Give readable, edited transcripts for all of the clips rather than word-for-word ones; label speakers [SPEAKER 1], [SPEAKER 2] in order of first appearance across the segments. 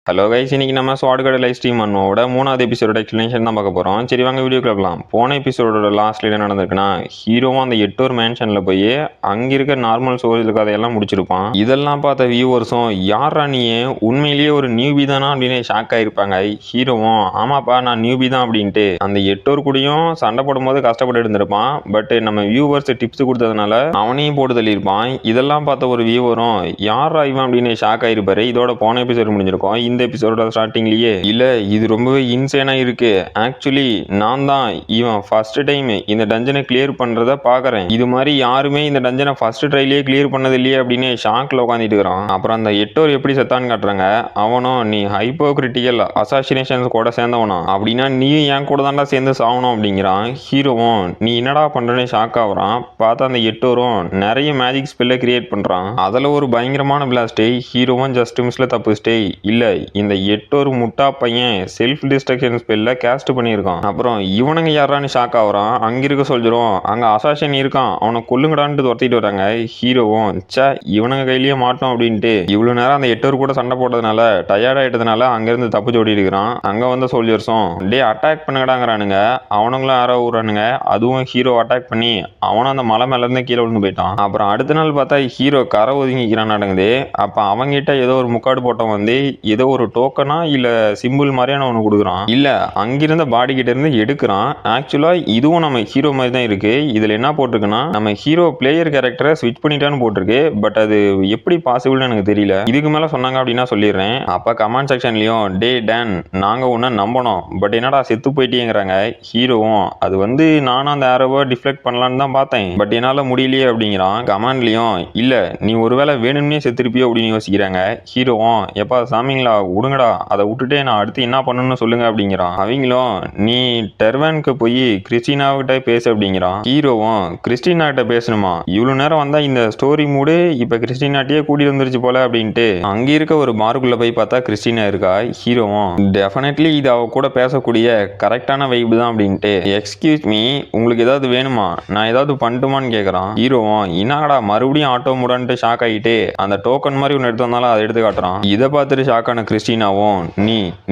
[SPEAKER 1] Hello guys, இன்னைக்கு நம்ம ஸ்வாட் card live stream பண்ணோட 3வது எபிசோட எக்ஸ்பிளேஷன் தான் பார்க்க போகிறோம். சரி வாங்க வீடியோக்குள்ள போகலாம். போன எபிசோடோட லாஸ்ட்ல என்ன நடந்திருக்குன்னா, ஹீரோவும் அந்த எட்டோர் மேன்ஷனில் போய் அங்கே இருக்க நார்மல் சோல்ஸ் கதையெல்லாம் முடிச்சிருப்பான். இதெல்லாம் பார்த்த வியூவர்ஸும் யாரா நீ உண்மையிலேயே ஒரு நியூபி தானா அப்படின்னு ஷாக் ஆகிருப்பாங்க. ஹீரோவும் ஆமாப்பா நான் நியூபி தான் அப்படின்ட்டு அந்த எட்டோர் கூடயும் சண்டை போடும்போது கஷ்டப்பட்டு இருந்திருப்பான். பட் நம்ம வியூவர்ஸ் டிப்ஸ் கொடுத்ததுனால அவனையும் போட்டு தள்ளியிருப்பான். இதெல்லாம் பார்த்த ஒரு வியூவரும் யாரா இவன் அப்படின்னு ஷாக் ஆகிருப்பாரு. இதோட போன எபிசோட் முடிஞ்சிருக்கும். இந்த எபிசோட ஸ்டார்டிங்லயே இல்ல இது ரொம்பவே இன்சேனா இருக்கு. ஆக்சுவலி நான் தான் இவன் ஃபர்ஸ்ட் டைம் இந்த டஞ்சனை கிளியர் பண்றத பாக்குறேன். இது மாதிரி யாருமே இந்த டஞ்சனை ஃபர்ஸ்ட் ட்ரைலயே கிளியர் பண்ணது இல்லையே அப்படின்னு ஷாக்ல உட்காந்துட்டு இருக்கிறான். அப்புறம் அந்த எட்டோர் எப்படி செத்தான்னு காட்டுறாங்க. அவனும் நீ ஹைப்போகிரிட்டிக்கல் அசாசினேஷன்ஸ் கூட சேர்ந்தவனா அப்படின்னா நீயும் என் கூட தான்டா சேர்ந்து சாகணும் அப்படிங்கிறான். ஹீரோவும் நீ என்னடா பண்றேன்னு ஷாக் ஆகுறான். பார்த்தா அந்த எட்டோரும் நிறைய மேஜிக் ஸ்பெல்ல கிரியேட் பண்றான். அதுல ஒரு பயங்கரமான பிளாஸ்ட். ஹீரோவும் ஜஸ்ட் மிஸ்ல தப்புச்சிட்டே இல்ல இந்த எட்டோர் முட்டா பையன் செல்ஃப் டிஸ்ட்ரக்ஷன் ஸ்பெல்ல கேஸ்ட் பண்ணியிருக்கான். அப்புறம் இவனுங்க யாரான்னு ஷாக் ஆகுறான். அங்க இருக்க சொல்லிடுறோம் அங்க அசாசின் இருக்கான் அவனை கொல்லுங்கடான்ட்டு துரத்திட்டு வராங்க. ஹீரோவும் சே இவனுங்க கையிலேயே மாட்டோம் அப்படின்ட்டு இவ்வளவு நேரம் அந்த எட்டோர் கூட சண்டை போட்டதுனால டயர்ட் ஆயிட்டதுனால அங்கிருந்து தப்பிச்சு ஓடி இருக்கிறான். அங்க வந்த சோல்ஜர்ஸும் டே அட்டாக் பண்ணுங்கடாங்கிறானுங்க. அவனுங்களும் யாரோ விடுறானுங்க. அதுவும் ஹீரோ அட்டாக் பண்ணி அவனும் அந்த மலை மேல இருந்து கீழே விழுந்து போயிட்டான். அப்புறம் அடுத்த நாள் பார்த்தா ஹீரோ கரை ஒதுங்கிக்கிறான் நடங்குது. அப்ப அவங்கிட்ட ஏதோ ஒரு முக்காடு போட்டவன் வந்து ஏதோ ஒரு டோக்கனா இல்ல சிம்பிள் மாதிரியான ஒன்று கொடுக்குறான். இல்ல அங்கிருந்த பாடி கிட்ட இருந்து எடுக்கிறான். ஆக்சுவலா இதுவும் நம்ம ஹீரோ மாதிரி தான் இருக்கு. இதுல என்ன போட்டிருக்குன்னா நம்ம ஹீரோ பிளேயர் கேரக்டரை ஸ்விட்ச் பண்ணிட்டான்னு போட்டிருக்கு. பட் அது எப்படி பாசிபிள்னு எனக்கு தெரியல. இதுக்கு மேல சொன்னாங்க அப்படின்னா சொல்லிடுறேன். அப்ப கமெண்ட் செக்ஷன்லயும் டே டேன் நாங்க உன்ன நம்பணும் பட் என்னடா செத்து போயிட்டேங்கிறாங்க. ஹீரோவும் அது வந்து நானும் அந்த ஆரோவை டிஃப்ளெக்ட் பண்ணலான்னு தான் பார்த்தேன் பட் என்னால முடியலையே அப்படிங்கிறான். கமெண்ட்லயும் இல்ல நீ ஒருவேளை வேணும்னே செத்துருப்பியோ அப்படின்னு யோசிக்கிறாங்க. ஹீரோவும் எப்பா சாமிங்களா விடுங்கடா அதை விட்டுட்டு நான் அடுத்து என்ன பண்ணணும்னு சொல்லுங்க அப்படிங்கிறான். அவங்களும் நீ டெர்வனுக்கு போய் கிறிஸ்டினாவிட்ட பேசு அப்படிங்கிறான். ஹீரோவும் கிறிஸ்டினா கிட்ட பேசணுமா இவ்வளவு நேரம் வந்தா இந்த ஸ்டோரி மூடு இப்ப கிறிஸ்டினாட்டியே கூட்டி வந்துருச்சு போல அப்படின்ட்டு அங்க இருக்க ஒரு பாருக்குள்ள போய் பார்த்தா கிறிஸ்டினா இருக்கா. ஹீரோவும் டெஃபினெட்லி இது அவ கூட பேசக்கூடிய கரெக்டான வைப்பு தான் அப்படின்ட்டு எக்ஸ்கியூஸ் மீ உங்களுக்கு ஏதாவது வேணுமா நான் ஏதாவது பண்ணட்டுமான்னு கேட்கறான். ஹீரோவும் என்னடா மறுபடியும் ஆட்டோ மூடான்ட்டு ஷாக் ஆகிட்டு அந்த டோக்கன் மாதிரி ஒன்று எடுத்து வந்தாலும் அதை எடுத்து காட்டுறான். இதை பார்த்துட்டு ஷாக்கான கிறிஸ்டினாவும்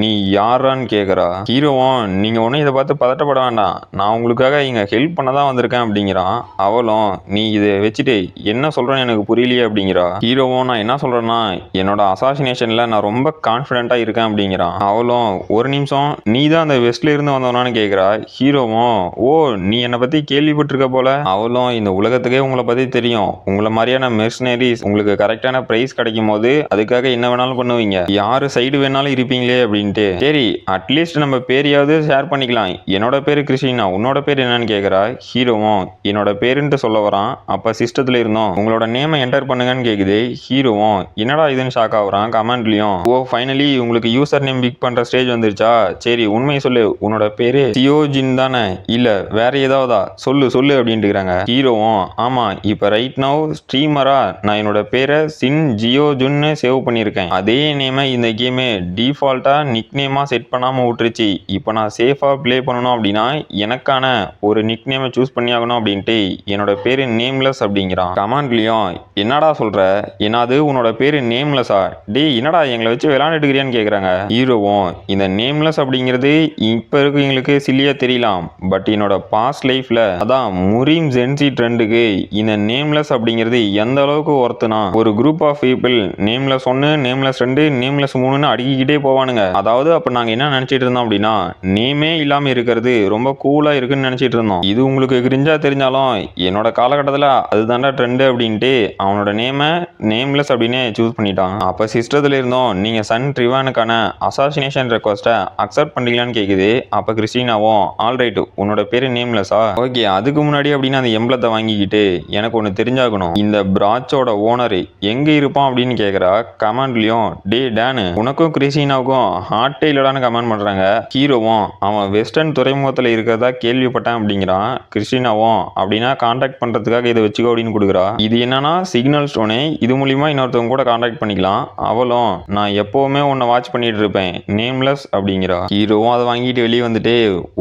[SPEAKER 1] நீ யாரான்னு கேட்குறா. ஹீரோவும் நீங்க ஒன்றும் இதை பார்த்து பதட்டப்பட வேண்டாம் நான் உங்களுக்காக இங்க ஹெல்ப் பண்ண தான் வந்திருக்கேன் அப்படிங்கிறான். அவளும் நீ இதை வச்சுட்டு என்ன சொல்றேன்னு எனக்கு புரியலையே அப்படிங்கிறா. ஹீரோவும் நான் என்ன சொல்றேன்னா என்னோட அசாசினேஷன்ல நான் ரொம்ப கான்ஃபிடென்ட்டா இருக்கேன் அப்படிங்கிறான். அவளும் ஒரு நிமிஷம் நீ தான் அந்த வெஸ்ட்ல இருந்து வந்தவனான்னு கேட்குறா. ஹீரோவும் ஓ நீ என்னை பத்தி கேள்விப்பட்டிருக்க போல. அவளும் இந்த உலகத்துக்கே உங்களை பத்தி தெரியும். உங்களை மாதிரியான மெர்சனரிஸ் உங்களுக்கு கரெக்டான பிரைஸ் கிடைக்கும் போது அதுக்காக என்ன வேணாலும் பண்ணுவீங்க. யாரு சைடு வேணாலும் இருப்பீங்களே அப்படின்ட்டு சரி அட்லீஸ்ட் நம்ம பேரையாவது ஷேர் பண்ணிக்கலாம். என்னோட பேரு கிறிஸ்டினா உன்னோட பேர் என்னன்னு கேட்குறா. ஹீரோவும் என்னோட பேருன்ட்டு சொல்ல வரான். அப்ப சிஸ்டத்துல இருந்தோம் உங்களோட நேமை என்டர் பண்ணுங்கன்னு கேக்குது. ஹீரோவும் என்னடா இதுன்னு ஷாக் ஆகுறான். கமெண்ட்லயும் ஓ ஃபைனலி உங்களுக்கு யூசர் நேம் பிக் பண்ற ஸ்டேஜ் வந்துருச்சா சரி உண்மையை சொல்லு உன்னோட பேரு சியோஜின் தானே இல்ல வேற ஏதாவதா சொல்லு சொல்லு அப்படின்ட்டு இருக்காங்க. ஹீரோவும் ஆமா இப்ப ரைட் நவ் ஸ்ட்ரீமரா நான் என்னோட பேரை சின் ஜியோஜுன்னு சேவ் பண்ணியிருக்கேன். அதே நேமை இந்த கேமே டிஃபால்ட்டா நிக் நேமா செட் பண்ணாம விட்டுருச்சு. இப்போ நான் சேஃபா ப்ளே பண்ணணும் அப்படின்னா எனக்கான ஒரு நிக் நேமை சூஸ் பண்ணி ஆகணும் அப்படின்ட்டு என்னோட பேரு நேம்லெஸ் அப்படிங்கிறான். கமாண்ட்லயும் என்னடா சொல்ற என்னது உன்னோட பேரு நேம்லெஸ்ஸா டே என்னடா எங்களை வச்சு விளையாண்டுட்டுக்கிறியான்னு கேட்குறாங்க. ஹீரோவும் இந்த நேம்லெஸ் அப்படிங்கிறது இப்போ இருக்கவங்களுக்கு சில்லியா தெரியலாம் பட் என்னோட பாஸ்ட் லைஃப்ல அதான் முரீம் ஜென்சி ட்ரெண்டுக்கு இந்த நேம்லெஸ் அப்படிங்கிறது எந்த அளவுக்கு ஒர்த்துனா ஒரு group of people nameless 1 nameless 2 nameless 3ன்னு அடுக்கிக்கிட்டே போவானுங்க. அதாவது அப்ப நாங்க என்ன நினைச்சிட்டு இருந்தோம் அப்படின்னா நேமே இல்லாம இருக்கிறது ரொம்ப கூலா இருக்குன்னு நினைச்சிட்டு இருந்தோம். இது உங்களுக்கு கிரிஞ்சா தெரிஞ்சாலும் என்னோட காலகட்டத்தில் அதுதான்டா ட்ரெண்டு அப்படின்ட்டு அவனோட நேமை நேம்லெஸ் அப்படின்னு சூஸ் பண்ணிட்டான். அப்ப சிஸ்டத்துல இருந்தோம் நீங்க சன் ட்ரிவானுக்கான அசாசினேஷன் ரெக்வஸ்ட்டை அக்செப்ட் பண்ணீங்களான்னு கேக்குது. அப்ப கிறிஸ்டினாவும் ஆல்ரைட் உன்னோட பேரு நேம்லெஸ்ஸா ஓகே அதுக்கு முன்னாடி அப்படின்னு அந்த எம்பளத்தை வாங்கிக்கிட்டு எனக்கு ஒன்று தெரிஞ்சாகணும் இந்த பிராச்சோட ஓனர் எங்க இருப்பான் அப்படின்னு கேட்குறா. கமாண்ட்லயும் டே டேனு உனக்கும் கிறிஸ்டினாவுக்கும் ஹார்ட்டே இல்லடான்னு கமெண்ட் பண்றாங்க. ஹீரோவும் அவன் வெஸ்டர்ன் துறைமுகத்தில் இருக்கிறதா கேள்விப்பட்டேன் அப்படிங்கிறான். கிறிஸ்டினாவும் அப்படின்னா கான்டாக்ட் பண்றதுக்காக இதை வச்சுக்கோ அப்படின்னு கொடுக்குறா. இது என்னன்னா சிக்னல் ஸ்டோனு இது மூலியமா இன்னொருத்தவங்க கூட கான்டாக்ட் பண்ணிக்கலாம். அவளும் நான் எப்பவுமே உன்னை வாட்ச் பண்ணிட்டு இருப்பேன் நேம்லெஸ் அப்படிங்கிறா. ஹீரோவும் அதை வாங்கிட்டு வெளியே வந்துட்டு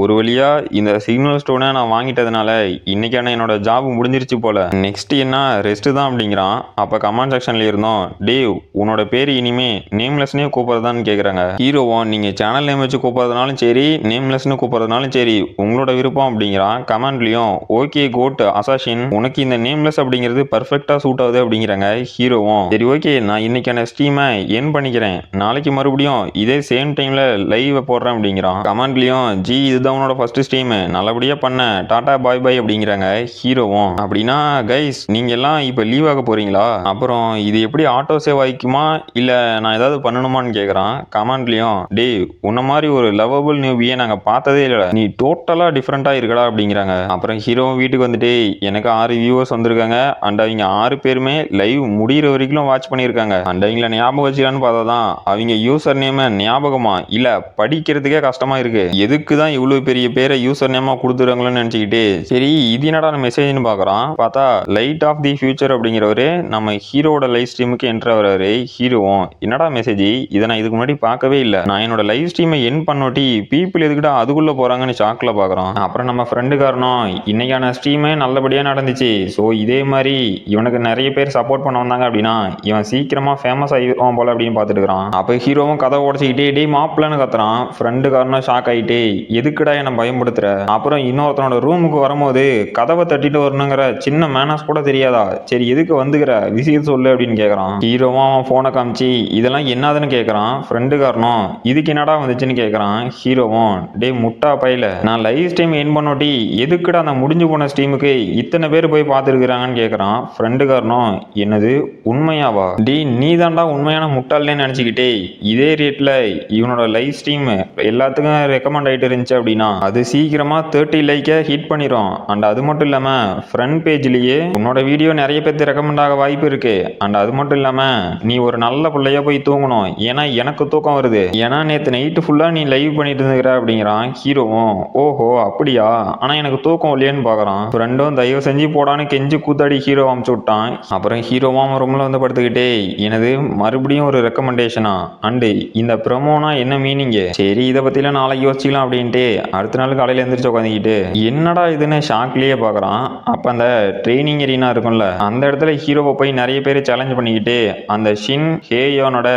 [SPEAKER 1] ஒரு வழியா இந்த சிக்னல் ஸ்டோனை நான் வாங்கிட்டதுனால இன்னைக்கான என்னோட ஜாப் முடிஞ்சிருச்சு போல நெக்ஸ்ட் என்ன ரெஸ்ட் தான் அப்படிங்கிறான். அப்ப கமெண்ட் செக்ஷன்ல இருந்தோம் டேவ் உன்னோட பேரு இனிமே நேம்லெஸ்னே நேமே கூப்பிடுறதான்னு கேக்குறாங்க. ஹீரோவும் நீங்க சேனல் நேம் வச்சு கூப்பிடுறதுனாலும் சரி, நேம்லெஸ்னு கூப்பிடுறதுனாலும் சரி, உங்களோட விருப்பம் அப்படிங்கிறான். கமெண்ட்லயும் ஓகே கோட் அசாசின், உனக்கு இந்த நேம்லெஸ் அப்படிங்கிறது பர்ஃபெக்டா சூட் ஆகுது அப்படிங்கிறாங்க. ஹீரோவும் சரி ஓகே நான் இன்னைக்கான ஸ்ட்ரீமை என் பண்ணிக்கிறேன், நாளைக்கு மறுபடியும் இதே சேம் டைம்ல லைவ் போடுறேன் அப்படிங்கிறான். கமெண்ட்லயும் ஜி இதுதான் உன்னோட ஃபர்ஸ்ட் ஸ்ட்ரீம், நல்லபடியா பண்ண, டாடா பாய் பாய் அப்படிங்கிறாங்க. ஹீரோவும் அப்படின்னா கைஸ் நீங்க எல்லாம் இப்ப லீவ் ஆக போறீங்களா, அப்புறம் இது எப்படி ஆட்டோ சேவ் ஆயிக்குமா இல்ல நான் ஏதாவது பண்ணணுமான்னு கேக்குறான். கமெண்ட்லயும் டேய் உன்ன மாதிரி ஒரு லவபிள் நியூபியை நாங்க பார்த்ததே இல்ல, நீ டோட்டலா டிஃப்ரெண்டா இருக்கடா அப்படிங்கிறாங்க. அப்புறம் ஹீரோ வீட்டுக்கு வந்துட்டு எனக்கு 6 வியூவர்ஸ் வந்திருக்காங்க அண்ட் அவங்க 6 பேருமே லைவ் முடிகிற வரைக்கும் வாட்ச் பண்ணியிருக்காங்க அண்ட் அவங்கள ஞாபகம் வச்சுக்கான்னு பார்த்தா தான் அவங்க யூசர் நேம ஞாபகமா இல்ல படிக்கிறதுக்கே கஷ்டமா இருக்கு, எதுக்கு தான் இவ்வளவு பெரிய பேரை யூசர் நேமா கொடுத்துருங்களோன்னு நினைச்சுக்கிட்டு சரி இது என்னடா மெசேஜ்னு பாக்குறான். பார்த்தா லைட் ஆஃப் தி ஃபியூச்சர் அப்படிங்கிறவரு நம்ம ஹீரோட லைவ் ஸ்ட்ரீமுக்கு என்ட்ரு ஆகுறாரு. ஹீரோவும் என்னடா மெசேஜ், இதை நான் இதுக்கு முன்னாடி பார்க்கவே இல்லை, நான் என்னோட லைவ் ஸ்ட்ரீமை என் பண்ணோட்டி பீப்புள் எதுக்கிட்ட அதுக்குள்ள போறாங்கன்னு ஷாக்ல பாக்குறோம். அப்புறம் நம்ம ஃப்ரெண்டு காரணம் இன்னைக்கான ஸ்ட்ரீமே நல்லபடியா நடந்துச்சு, ஸோ இதே மாதிரி இவனுக்கு நிறைய பேர் சப்போர்ட் பண்ண வந்தாங்க அப்படின்னா இவன் சீக்கிரமா ஃபேமஸ் ஆகிடுவான் போல அப்படின்னு பார்த்துட்டு இருக்கிறான். அப்போ ஹீரோவும் கதை உடச்சிக்கிட்டே டே மாப்பிள்ளன்னு கத்துறான். ஃப்ரெண்டு காரணம் ஷாக் ஆகிட்டே எதுக்குடா என்னை பயன்படுத்துற, அப்புறம் இன்னொருத்தனோட ரூமுக்கு வரும்போது கதவை தட்டிட்டு வரணுங்கிற சின்ன மேனஸ் கூட தெரியாதா, சரி எதுக்கு வந்துக்கிற விஷயம் சொல்லு அப்படின்னு கேட்குறான். ஹீரோவும் அவன் ஃபோனை காமிச்சு இதெல்லாம் என்னதுன்னு கேட்குறான். ஃப்ரெண்டு காரணம் இதுக்கு என்னடா வந்துச்சுன்னு கேட்குறான். ஹீரோவும் டே முட்டா பையில நான் லைவ் ஸ்ட்ரீம் என் பண்ணோட்டி எதுக்குடா அந்த முடிஞ்சு போன ஸ்ட்ரீமுக்கு இத்தனை பேர் போய் பார்த்துருக்குறாங்கன்னு கேட்குறான். ஃப்ரெண்டு காரணம் என்னது உண்மையாவா, டே நீ தான்டா உண்மையான முட்டாள்னே நினச்சிக்கிட்டே இதே ரேட்டில் இவனோட லைவ் ஸ்ட்ரீம் எல்லாத்துக்கும் ரெக்கமெண்ட் ஆகிட்டு இருந்துச்சு அப்படின்னா அது சீக்கிரமா 30 லைக்கை ஹிட் பண்ணிடும் அண்ட் அது மட்டும் இல்லாமல் ஃப்ரண்ட் பேஜ்லேயே உன்னோட வீடியோ நிறைய பேருக்கு ரெக்கமெண்ட் ஆக வாய்ப்பு இருக்கு அண்ட் அது மட்டும் இல்லாமல் நீ ஒரு நல்ல பிள்ளையா போய் தூங்கணும், ஏன்னா எனக்கு தூக்கம் வருது, ஏன்னா நேற்று நைட்டு ஃபுல்லாக நீ லைவ் பண்ணிட்டு இருந்துக்கிற அப்படிங்கிறான். ஹீரோவும் ஓஹோ அப்படியா, ஆனால் எனக்கு தூக்கம் இல்லையேன்னு பார்க்குறான். ஃப்ரெண்டும் தயவு செஞ்சு போடான்னு கெஞ்சி கூத்தாடி ஹீரோ அமுச்சு விட்டான். அப்புறம் ஹீரோவும் ரூமில் வந்து படுத்துக்கிட்டே எனது மறுபடியும் ஒரு ரெக்கமெண்டேஷனா அண்டு இந்த ப்ரமோனா என்ன மீனிங்கு, சரி இதை பற்றிலாம் நாளைக்கு யோசிச்சிக்கலாம் அப்படின்ட்டு அடுத்த நாள் காலையில் எழுந்திரிச்சு உட்காந்துக்கிட்டு என்னடா இதுன்னு ஷாக்லேயே பார்க்குறான். அப்போ அந்த ட்ரைனிங் எரினா இருக்கும்ல அந்த இடத்துல ஹீரோவை போய் நிறைய பேர் சேலஞ்ச் பண்ணிக்கிட்டு அந்த ஷின் ஹேயோனோட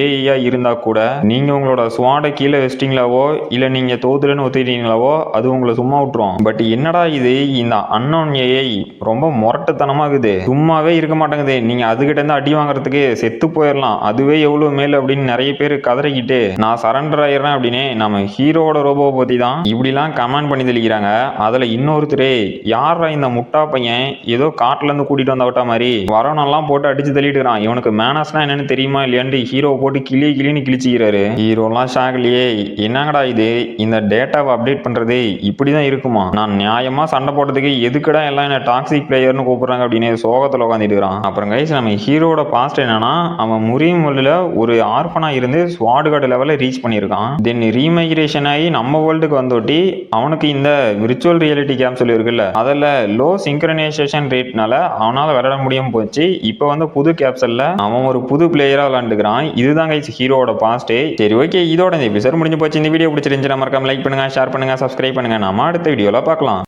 [SPEAKER 1] ஏஐயா இருந்தா கூட நீங்க உங்களோட ஸ்வாடை கீழே வச்சிட்டீங்களாவோ இல்ல நீங்க தோத்துலன்னு ஒத்துக்கிட்டீங்களாவோ அது உங்களை சும்மா விட்டுரும், பட் என்னடா இது இந்த அன்னோன் ஏஐ ரொம்ப முரட்டுத்தனமா இருக்குது, சும்மாவே இருக்க மாட்டேங்குது, நீங்க அதுகிட்ட இருந்து அடி வாங்குறதுக்கு செத்து போயிடலாம், அதுவே எவ்வளவு மேல் அப்படின்னு நிறைய பேர் கதறிக்கிட்டு நான் சரண்டர் ஆயிடுறேன் அப்படின்னு நம்ம ஹீரோட ரோபோவை பத்தி தான் இப்படிலாம் கமெண்ட் பண்ணி தெளிக்கிறாங்க. அதுல இன்னொருத்தரே யாரா இந்த முட்டா பையன் ஏதோ காட்டுல இருந்து கூட்டிட்டு வந்தவட்டா மாதிரி வரவனெல்லாம் போட்டு அடிச்சு தள்ளிட்டுறான், இவனுக்கு மேனஸ்னா என்னன்னு தெரியுமா இல்லையான்னு ஹீரோ போட்டு கிளின்னு கிழிச்சிக்கிறாரு. ஹீரோலாம் ஷாக்லயே என்னங்கடா இது, இந்த டேட்டாவை அப்டேட் பண்றது இப்படிதான் இருக்குமா, நான் நியாயமா சண்டை போட்டதுக்கு எதுக்குடா எல்லாம் என்ன டாக்ஸிக் பிளேயர்னு கூப்பிடுறாங்க அப்படின்னு சோகத்துல உட்காந்துட்டு இருக்கான். அப்புறம் கைஸ் நம்ம ஹீரோட பாஸ்ட் என்னன்னா அவன் முறியும் வேர்ல்டுல ஒரு ஆர்ஃபனா இருந்து ஸ்வாட் கார்டு லெவலில் ரீச் பண்ணியிருக்கான். தென் ரீமைக்ரேஷன் ஆகி நம்ம வேர்ல்டுக்கு வந்தோட்டி அவனுக்கு இந்த விர்ச்சுவல் ரியாலிட்டி கேப்சூல் இருக்குல்ல அதில் லோ சிங்க்ரனைசேஷன் ரேட்னால அவனால் விளையாட முடியாம போச்சு. இப்போ வந்து புது கேப்சல்ல அவன் ஒரு புது பிளேயரா விளையாண்டுக்கிறான். இதுதான் கைஸ் ஹீரோட பாஸ்ட். சரி ஓகே இதோட இந்த எபிசோட் முடிஞ்சு போச்சு. இந்த வீடியோ பிடிச்சிருந்துச்சு மறக்காம லைக் பண்ணுங்க, ஷேர் பண்ணுங்க, சப்ஸ்கிரைப் பண்ணுங்க. நம்ம அடுத்த வீடியோல பார்க்கலாம்.